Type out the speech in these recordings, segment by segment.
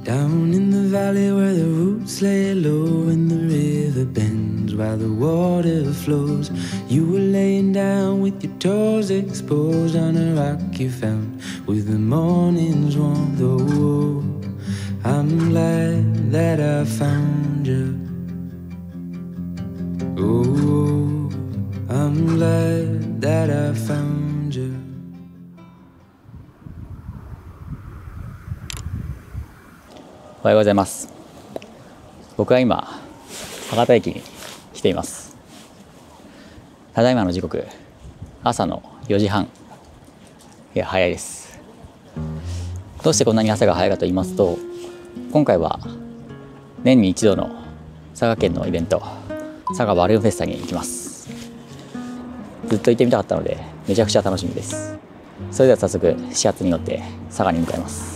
Down in the valley where the roots lay low and the river bends while the water flows, you were laying down with your toes exposed on a rock you found with the morning's warmth. Oh, I'm glad that I found you. Oh, I'm glad that I found you. おはようございます。僕は今博多駅に来ています。ただいまの時刻朝の4時半。いや早いです。どうしてこんなに朝が早いかと言いますと、今回は年に一度の佐賀県のイベント、佐賀バルーンフェスタに行きます。ずっと行ってみたかったのでめちゃくちゃ楽しみです。それでは早速始発に乗って佐賀に向かいます。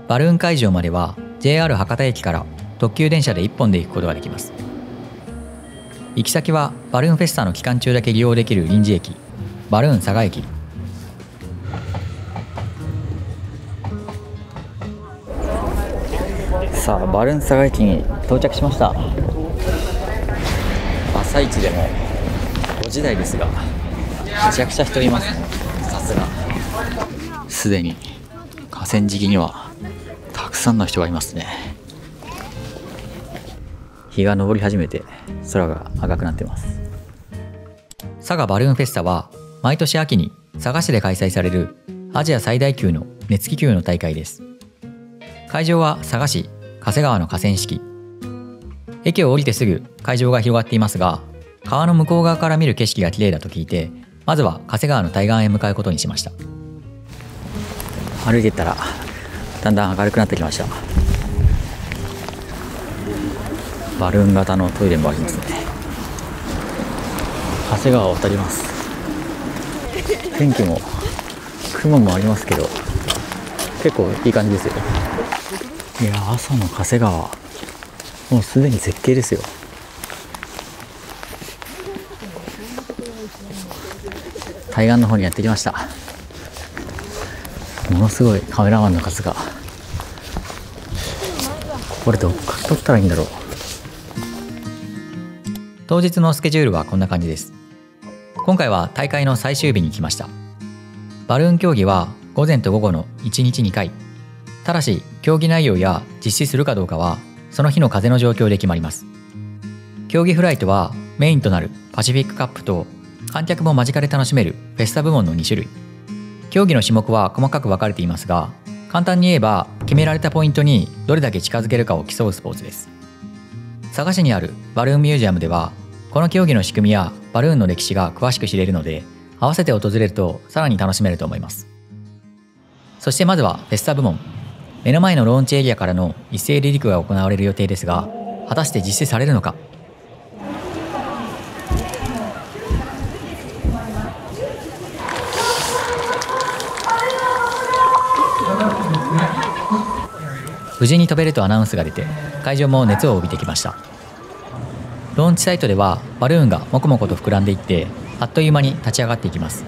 バルーン会場までは JR 博多駅から特急電車で1本で行くことができます。行き先はバルーンフェスタの期間中だけ利用できる臨時駅、バルーン佐賀駅。さあ、バルーン佐賀駅に到着しました。朝一でも5時台ですが、めちゃくちゃ人いますね。さすが。すでに河川敷にはたくさんの人がいますね。日が昇り始めて空が赤くなっています。佐賀バルーンフェスタは毎年秋に佐賀市で開催されるアジア最大級の熱気球の大会です。会場は佐賀市加瀬川の河川敷。駅を降りてすぐ会場が広がっていますが、川の向こう側から見る景色が綺麗だと聞いて、まずは加瀬川の対岸へ向かうことにしました。歩いていったらだんだん明るくなってきました。バルーン型のトイレもありますね。長谷川を渡ります。天気も雲もありますけど結構いい感じですよ。いや、朝の長谷川もうすでに絶景ですよ。対岸の方にやってきました。ものすごいカメラマンの数が。これどっから撮ったらいいんだろう。当日のスケジュールはこんな感じです。今回は大会の最終日に来ました。バルーン競技は午前と午後の1日2回。ただし競技内容や実施するかどうかはその日の風の状況で決まります。競技フライトはメインとなるパシフィックカップと観客も間近で楽しめるフェスタ部門の2種類。競技の種目は細かく分かれていますが、簡単に言えば決められたポイントにどれだけ近づけるかを競うスポーツです。佐賀市にあるバルーンミュージアムではこの競技の仕組みやバルーンの歴史が詳しく知れるので、合わせて訪れるとさらに楽しめると思います。そしてまずはフェスタ部門。目の前のローンチエリアからの一斉離陸が行われる予定ですが、果たして実施されるのか。無事に飛べるとアナウンスが出て、会場も熱を帯びてきました。ローンチサイトではバルーンがもこもこと膨らんでいって、あっという間に立ち上がっていきます。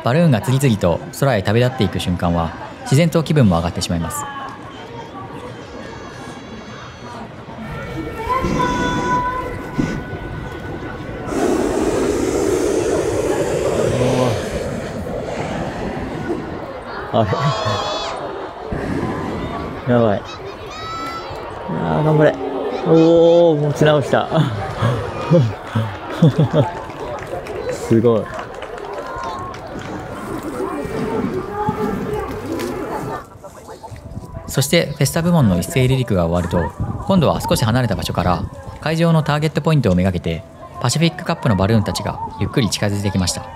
バルーンが次々と空へ旅立っていく瞬間は自然と気分も上がってしまいます。あれやばい。頑張れ。おお、持ち直したすごい。そしてフェスタ部門の一斉離陸が終わると、今度は少し離れた場所から会場のターゲットポイントをめがけてパシフィックカップのバルーンたちがゆっくり近づいてきました。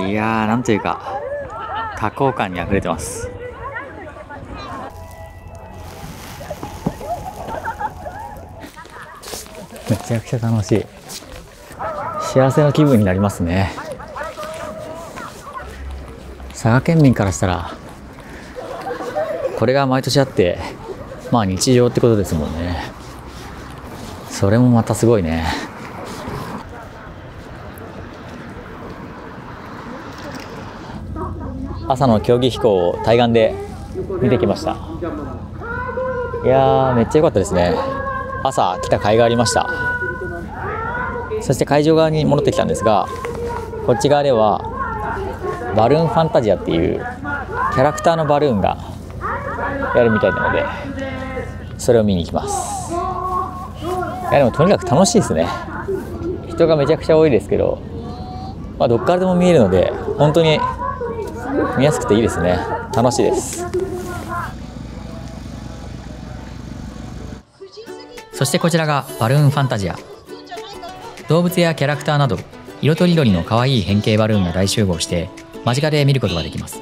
いやー、なんというか多幸感にあふれてます。めちゃくちゃ楽しい。幸せな気分になりますね。佐賀県民からしたらこれが毎年あって、まあ日常ってことですもんね。それもまたすごいね。朝の競技飛行を対岸で見てきました。いやー、めっちゃ良かったですね。朝来た甲斐がありました。そして会場側に戻ってきたんですが、こっち側ではバルーンファンタジアっていうキャラクターのバルーンがやるみたいなので、それを見に行きます。いやでもとにかく楽しいですね。人がめちゃくちゃ多いですけど、まあ、どっからでも見えるので本当に見やすくていいですね。楽しいです。そしてこちらがバルーンファンタジア。動物やキャラクターなど色とりどりの可愛い変形バルーンが大集合して間近で見ることができます。さ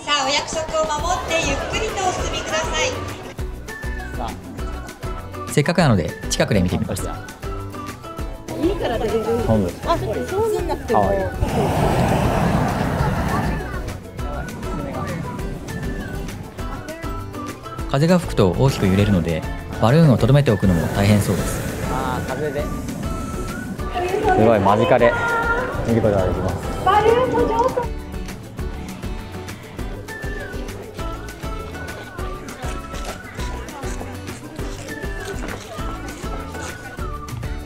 あ、お約束を守ってゆっくりとお進みください。せっかくなので近くで見てみました。家から出れる。あ、そうじゃなくても。風が吹くと大きく揺れるのでバルーンをとどめておくのも大変そうです。風ですごい間近で見ることができます。バルーンも上手。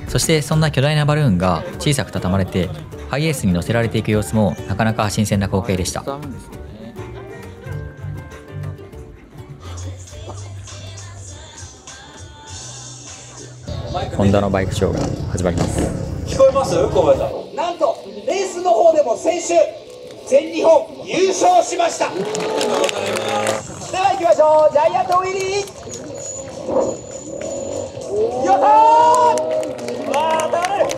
そしてそんな巨大なバルーンが小さく畳まれてハイエースに乗せられていく様子もなかなか新鮮な光景でした。ホンダのバイクショーが始まります。聞こえます？小林さん。なんとレースの方でも先週全日本優勝しました。では行きましょう。ジャイアントウィリー。やったー。わあ、倒れる。す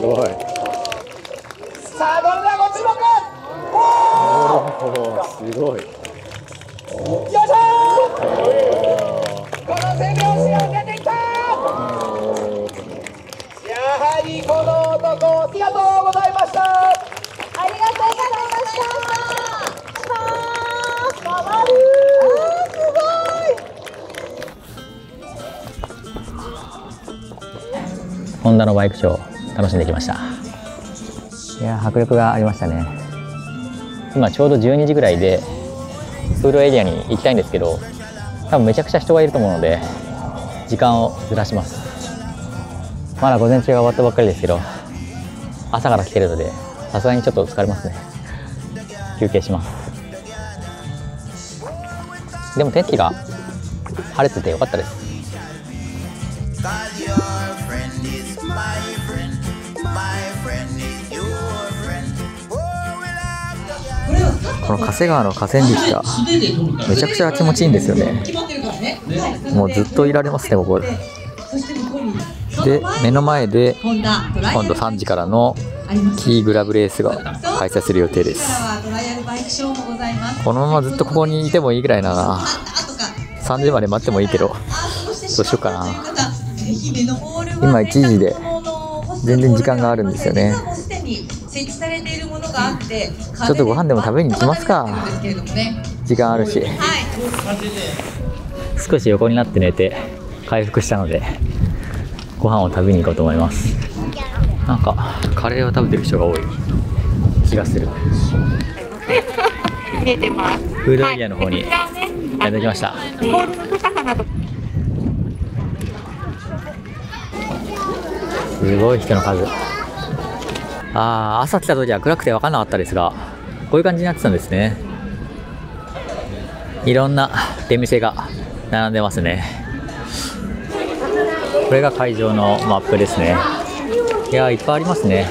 ごい。さあ、どれだご注目。おお、すごい。よいしょー。この背拍子が出てきた。やはりこの男、ありがとうございました。ありがとうございました。かわいい。すホンダのバイクショー楽しんできました。いや迫力がありましたね。今ちょうど12時ぐらいでプールエリアに行きたいんですけど、多分めちゃくちゃ人がいると思うので時間をずらします。まだ午前中が終わったばっかりですけど、朝から来てるのでさすがにちょっと疲れますね。休憩します。でも天気が晴れててよかったです。この加瀬川の河川敷がめちゃくちゃ気持ちいいんですよね。もうずっといられますね、ここで。で、目の前で今度3時からのキーグラブレースが開催する予定です。このままずっとここにいてもいいぐらいなら3時まで待ってもいいけど、どうしようかな。今1時で全然時間があるんですよね。ちょっとご飯でも食べに行きますか。時間あるし。少し横になって寝て回復したのでご飯を食べに行こうと思います。なんかカレーを食べてる人が多い気がする。見えてます。フードエリアの方にやってきました。すごい人の数。朝来た時は暗くて分かんなかったですが、こういう感じになってたんですね。いろんな出店が並んでますね。これが会場のマップですね。いやー、いっぱいありますね。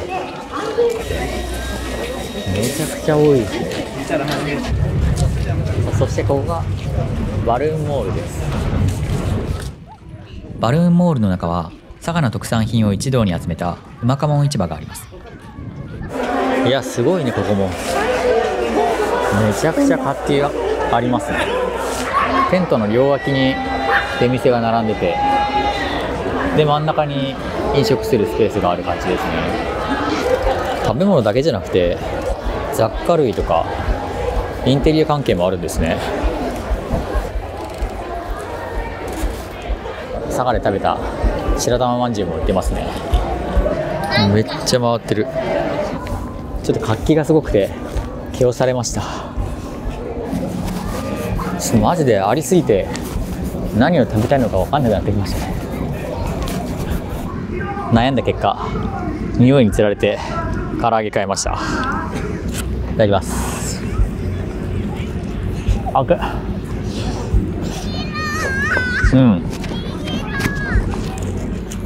めちゃくちゃ多いですね。そしてここがバルーンモールです。バルーンモールの中は佐賀の特産品を一堂に集めたうまかもん市場があります。いやすごいね、ここもめちゃくちゃ活気がありますね。テントの両脇に出店が並んでて、で真ん中に飲食するスペースがある感じですね。食べ物だけじゃなくて雑貨類とかインテリア関係もあるんですね。佐賀で食べた白玉まんじゅうも売ってますね。めっちゃ回ってる。ちょっと活気がすごくて気をされました。ちょっとマジでありすぎて何を食べたいのか分かんなくなってきましたね。悩んだ結果、匂いにつられて唐揚げ買いました。いただきます。あく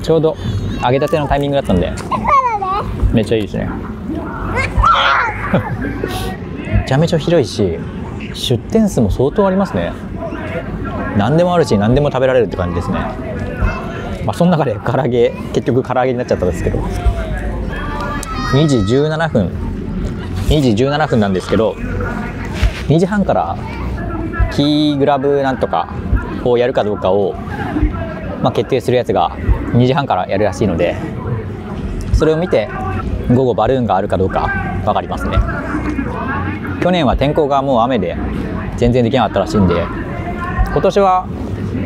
ちょうど揚げたてのタイミングだったんでめっちゃいいですね。めちゃめちゃ広いし出店数も相当ありますね。何でもあるし何でも食べられるって感じですね。その中で唐揚げ、結局唐揚げになっちゃったんですけど、2時17分なんですけど、2時半からキーグラブなんとかをやるかどうかを、決定するやつが2時半からやるらしいので、それを見て午後バルーンがあるかどうか分かりますね。去年は天候がもう雨で全然できなかったらしいんで、今年は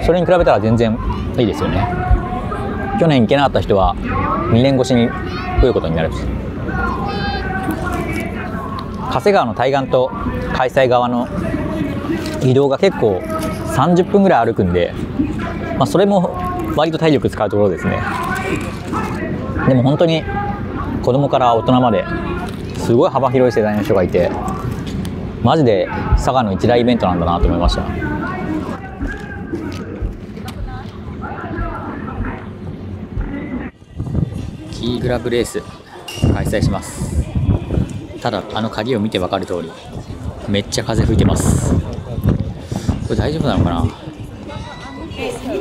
それに比べたら全然いいですよね。去年行けなかった人は2年越しに来ることになる。加瀬川の対岸と開催側の移動が結構30分ぐらい歩くんで、それも割と体力使うところですね。でも本当に子供から大人まですごい幅広い世代の人がいて、マジで佐賀の一大イベントなんだなと思いました。キーグラブレース開催します。ただ鍵を見て分かる通りめっちゃ風吹いてます。これ大丈夫なのかな。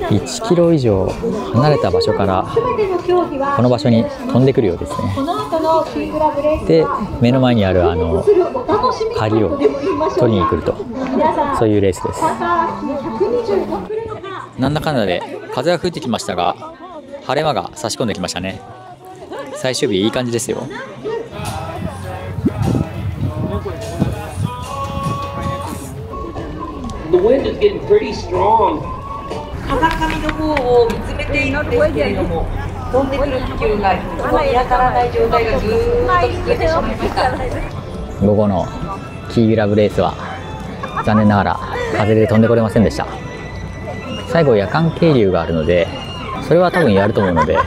1キロ以上離れた場所からこの場所に飛んでくるようですね。で目の前にある鍵を取りに来ると、そういうレースです。なんだかんだで風は吹いてきましたが晴れ間が差し込んできましたね。最終日いい感じですよ。The wind is getting pretty strong. 風上の方を見つめているんですけれども、飛んでくる気球が一つも見当たらない状態がずーっと続いてしまいました。午後のキーグラブレースは残念ながら風で飛んでこれませんでした。最後夜間係留があるので、それは多分やると思うので、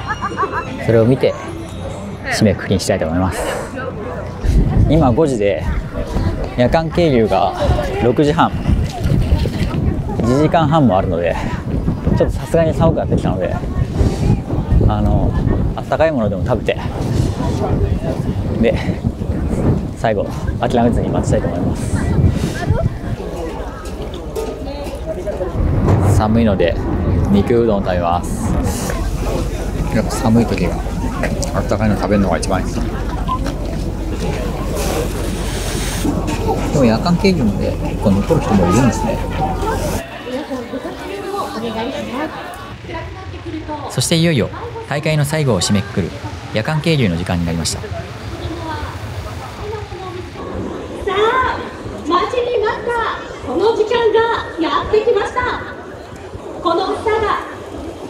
それを見て締めくくりにしたいと思います。今5時で夜間係留が6時半、1時間半もあるので、ちょっとさすがに寒くなってきたので、あったかいものでも食べて、で最後諦めずに待ちたいと思います。寒いので肉うどんを食べます。やっぱ寒い時はあったかいの食べるのが一番いいです。でも夜間警備もで結構残る人もいるんですね。そしていよいよ大会の最後を締めくくる夜間係留の時間になりました。さあ、待ちに待ったこの時間がやってきました。この佐賀、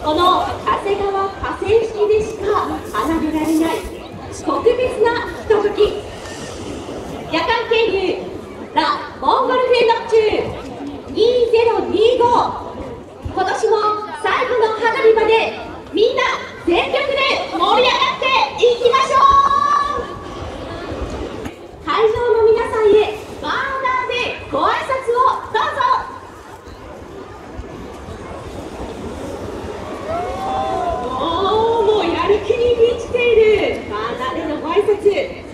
この長谷川河川敷でしか花びられない特別なひととき。夜間係留ラ・モンゴルフェノッチュ2025、今年も最後の花火までみんな全力で盛り上がっていきましょう。会場の皆さんへバーナーでご挨拶をどうぞ。もうやる気に満ちているバーナーでのご挨拶。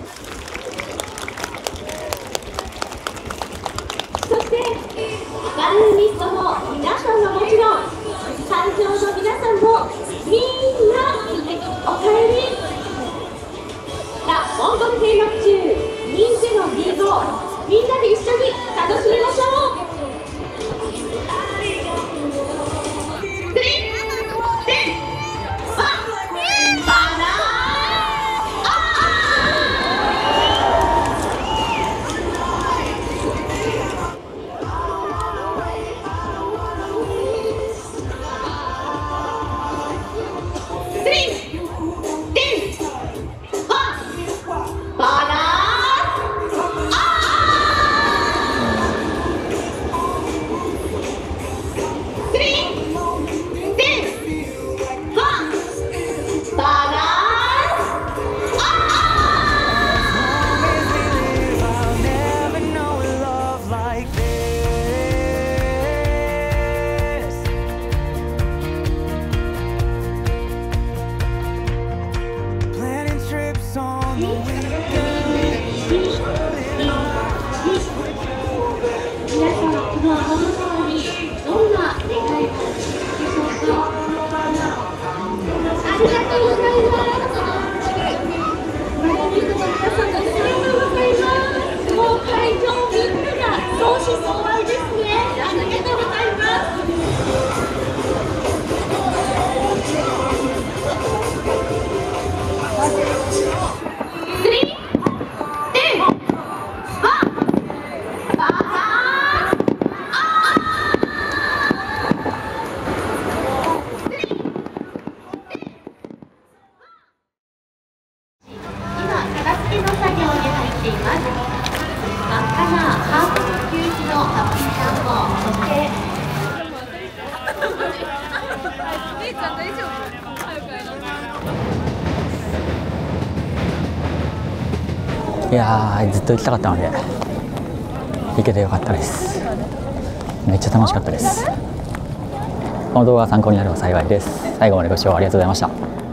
いやーずっと行きたかったので行けてよかったです。めっちゃ楽しかったです。この動画が参考になれば幸いです。最後までご視聴ありがとうございました。